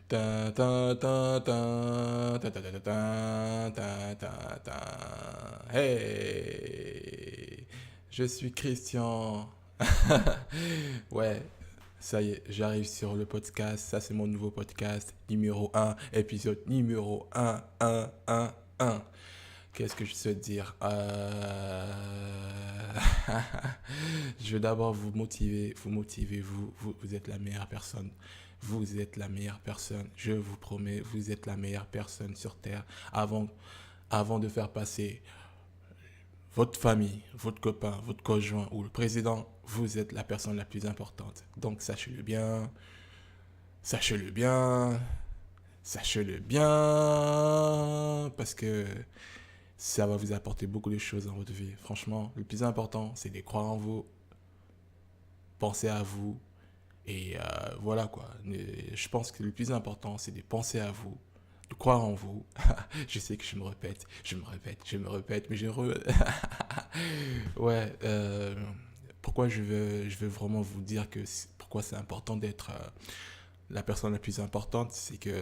Ta, ta, ta, ta, ta, ta, ta, ta, ta, ta, ta. Hey, je suis Christian. Ouais, ça y est, j'arrive sur le podcast. Ça, c'est mon nouveau podcast numéro un, épisode numéro un. Qu'est-ce que je souhaite dire? Je veux d'abord vous motiver, vous êtes la meilleure personne. Vous êtes la meilleure personne. Je vous promets, vous êtes la meilleure personne sur Terre. Avant, avant de faire passer votre famille, votre copain, votre conjoint ou le président, vous êtes la personne la plus importante. Donc sachez-le bien, sachez-le bien, sachez-le bien, parce que ça va vous apporter beaucoup de choses dans votre vie. Franchement, le plus important, c'est de croire en vous, penser à vous. Et voilà quoi. Je pense que le plus important, c'est de penser à vous, de croire en vous. Je sais que je me répète, mais ouais, pourquoi je veux vraiment vous dire que pourquoi c'est important d'être la personne la plus importante, c'est que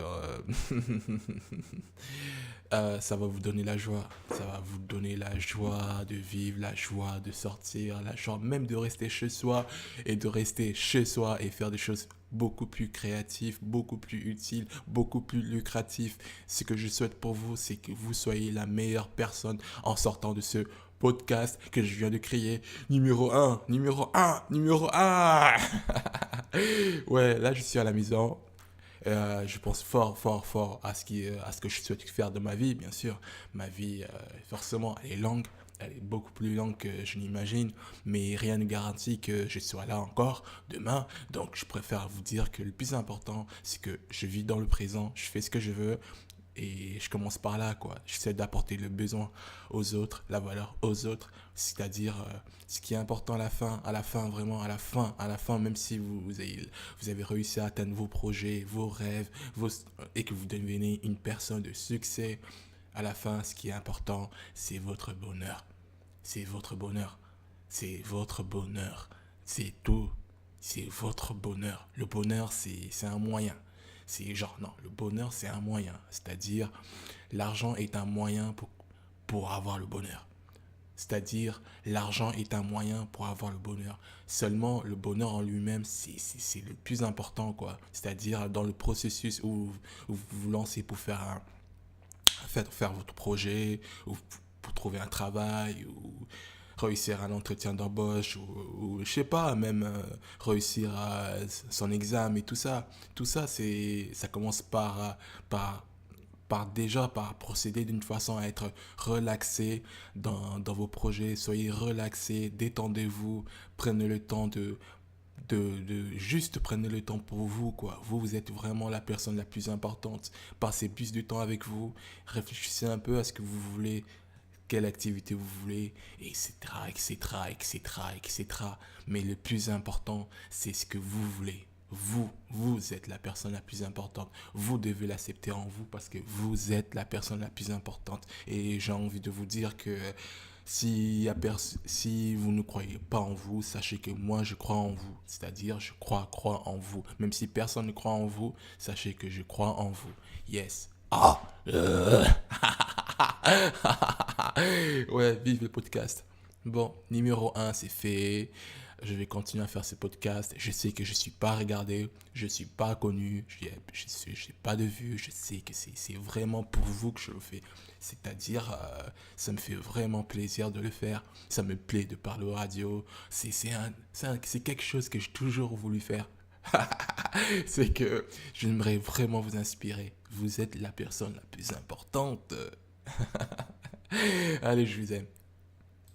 ça va vous donner la joie. Ça va vous donner la joie de vivre, la joie de sortir, la joie même de rester chez soi et de rester chez soi et faire des choses beaucoup plus créatives, beaucoup plus utiles, beaucoup plus lucratives. Ce que je souhaite pour vous, c'est que vous soyez la meilleure personne en sortant de ce podcast que je viens de créer. Numéro un, numéro un, numéro un. Ouais, là je suis à la maison. Je pense fort, fort, fort à ce que je souhaite faire de ma vie, bien sûr. Ma vie, forcément, elle est longue. Elle est beaucoup plus longue que je n'imagine. Mais rien ne garantit que je sois là encore demain. Donc, je préfère vous dire que le plus important, c'est que je vis dans le présent. Je fais ce que je veux. Et je commence par là, quoi. J'essaie d'apporter le besoin aux autres, la valeur aux autres. C'est-à-dire, ce qui est important à la fin, vraiment, à la fin, même si vous avez réussi à atteindre vos projets, vos rêves, et que vous devenez une personne de succès, à la fin, ce qui est important, c'est votre bonheur. C'est votre bonheur. C'est votre bonheur. C'est tout. C'est votre bonheur. Le bonheur, c'est un moyen. C'est genre, non, le bonheur, c'est un moyen. C'est-à-dire, l'argent est un moyen pour avoir le bonheur. C'est-à-dire, l'argent est un moyen pour avoir le bonheur. Seulement, le bonheur en lui-même, c'est le plus important, quoi. C'est-à-dire, dans le processus où vous vous lancez pour faire votre projet, ou pour trouver un travail, ou réussir un entretien d'embauche, ou je sais pas, même réussir son examen et tout ça. Tout ça, ça commence par, par procéder d'une façon à être relaxé dans vos projets. Soyez relaxés, détendez-vous, prenez le temps juste prenez le temps pour vous, quoi. Vous êtes vraiment la personne la plus importante. Passez plus de temps avec vous. Réfléchissez un peu à ce que vous voulez, quelle activité vous voulez, etc., etc., etc., etc. Mais le plus important, c'est ce que vous voulez. Vous êtes la personne la plus importante. Vous devez l'accepter en vous parce que vous êtes la personne la plus importante. Et j'ai envie de vous dire que si vous ne croyez pas en vous, sachez que moi je crois en vous. C'est-à-dire, je crois en vous. Même si personne ne croit en vous, sachez que je crois en vous. Yes. Ah. Ouais, vive le podcast. Bon, numéro un, c'est fait. Je vais continuer à faire ce podcast. Je sais que je ne suis pas regardé, je ne suis pas connu, je n'ai pas de vues. Je sais que c'est vraiment pour vous que je le fais. C'est-à-dire, ça me fait vraiment plaisir de le faire. Ça me plaît de parler aux radios. C'est quelque chose que j'ai toujours voulu faire. C'est que j'aimerais vraiment vous inspirer. Vous êtes la personne la plus importante. Allez, je vous aime.